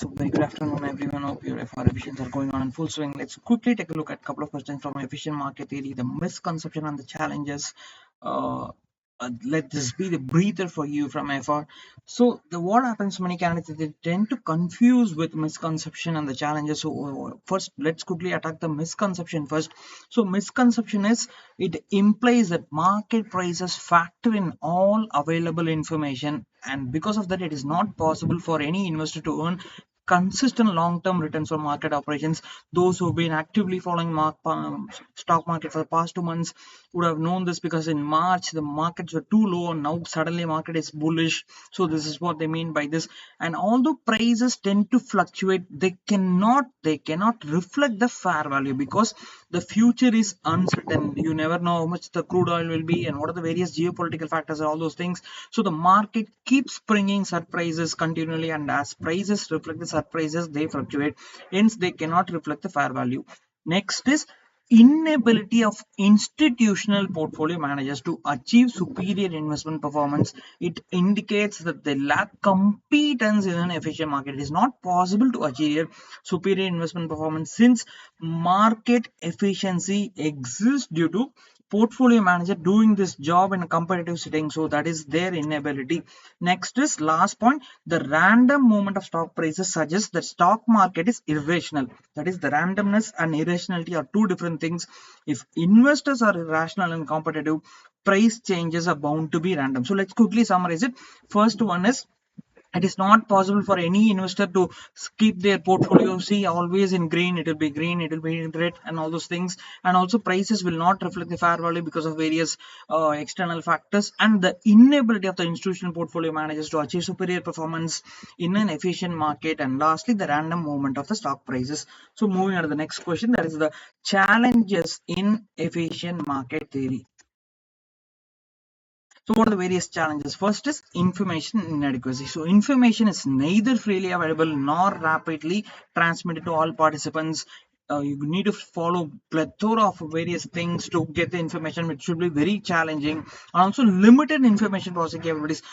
So very good afternoon, everyone. Hope your FR efficiencies are going on in full swing. Let's quickly take a look at a couple of questions from efficient market theory, the misconception and the challenges. Uh, Let this be the breather for you from FR. So what happens, many candidates they tend to confuse with misconception and the challenges. So first, let's quickly attack the misconception first. So misconception is it implies that market prices factor in all available information, and because of that it is not possible for any investor to earn consistent long-term returns from market operations. Those who've been actively following stock market for the past 2 months would have known this, because in March the markets were too low and now suddenly market is bullish. So this is what they mean by this. And although prices tend to fluctuate, they cannot reflect the fair value, because the future is uncertain. You never know how much the crude oil will be and what are the various geopolitical factors and all those things. So the market keeps bringing surprises continually, and as prices reflect the surprises, they fluctuate. Hence, they cannot reflect the fair value. Next is inability of institutional portfolio managers to achieve superior investment performance. It indicates that they lack competence in an efficient market. It is not possible to achieve superior investment performance since market efficiency exists due to portfolio manager doing this job in a competitive setting. So that is their inability. Next is last point, the random movement of stock prices suggests that stock market is irrational. That is, the randomness and irrationality are two different things. If investors are irrational and competitive, price changes are bound to be random. So let's quickly summarize it. First one is, it is not possible for any investor to keep their portfolio see always in green. It will be green, it will be in red, and all those things. And also prices will not reflect the fair value because of various external factors, and the inability of the institutional portfolio managers to achieve superior performance in an efficient market. And lastly, the random movement of the stock prices. So moving on to the next question, that is the challenges in efficient market theory. So what are the various challenges? First is information inadequacy. So information is neither freely available nor rapidly transmitted to all participants. You need to follow plethora of various things to get the information, which should be very challenging. And also limited information processing capabilities.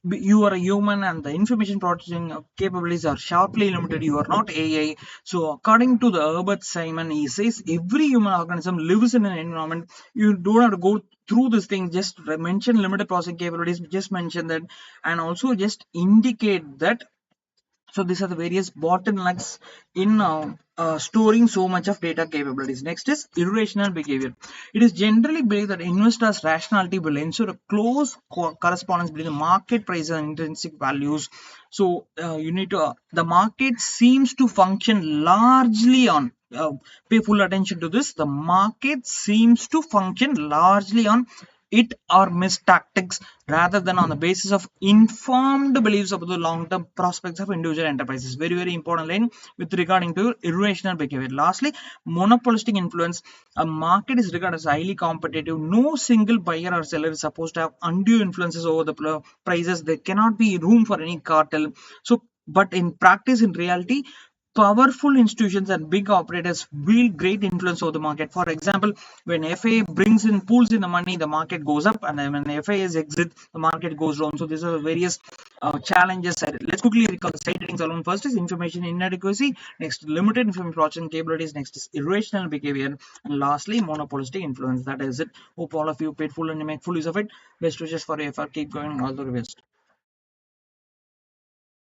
You are a human and the information processing capabilities are sharply limited. You are not AI. So according to the Herbert Simon, he says every human organism lives in an environment. You don't have to go through this thing, just mention limited processing capabilities, just mention that, and also just indicate that. So these are the various bottlenecks in storing so much of data capabilities. Next is irrational behavior. It is generally believed that investors' rationality will ensure a close correspondence between the market price and intrinsic values. So you need to the market seems to function largely on pay full attention to this. The market seems to function largely on it or missed tactics rather than on the basis of informed beliefs about the long-term prospects of individual enterprises. Very, very important line with regarding to irrational behavior. Lastly, monopolistic influence. A market is regarded as highly competitive. No single buyer or seller is supposed to have undue influences over the prices. There cannot be room for any cartel. So, but in practice, in reality, powerful institutions and big operators wield great influence over the market. For example, when FA brings in pools in the money, the market goes up, and then when FA's exit, the market goes down. So these are the various challenges. Let's quickly recall the side ratings alone. First is information inadequacy, next limited information processing capabilities, next is irrational behavior, and lastly monopolistic influence. That is it. Hope all of you paid full and make full use of it. Best wishes for AFR. Keep going. All the best.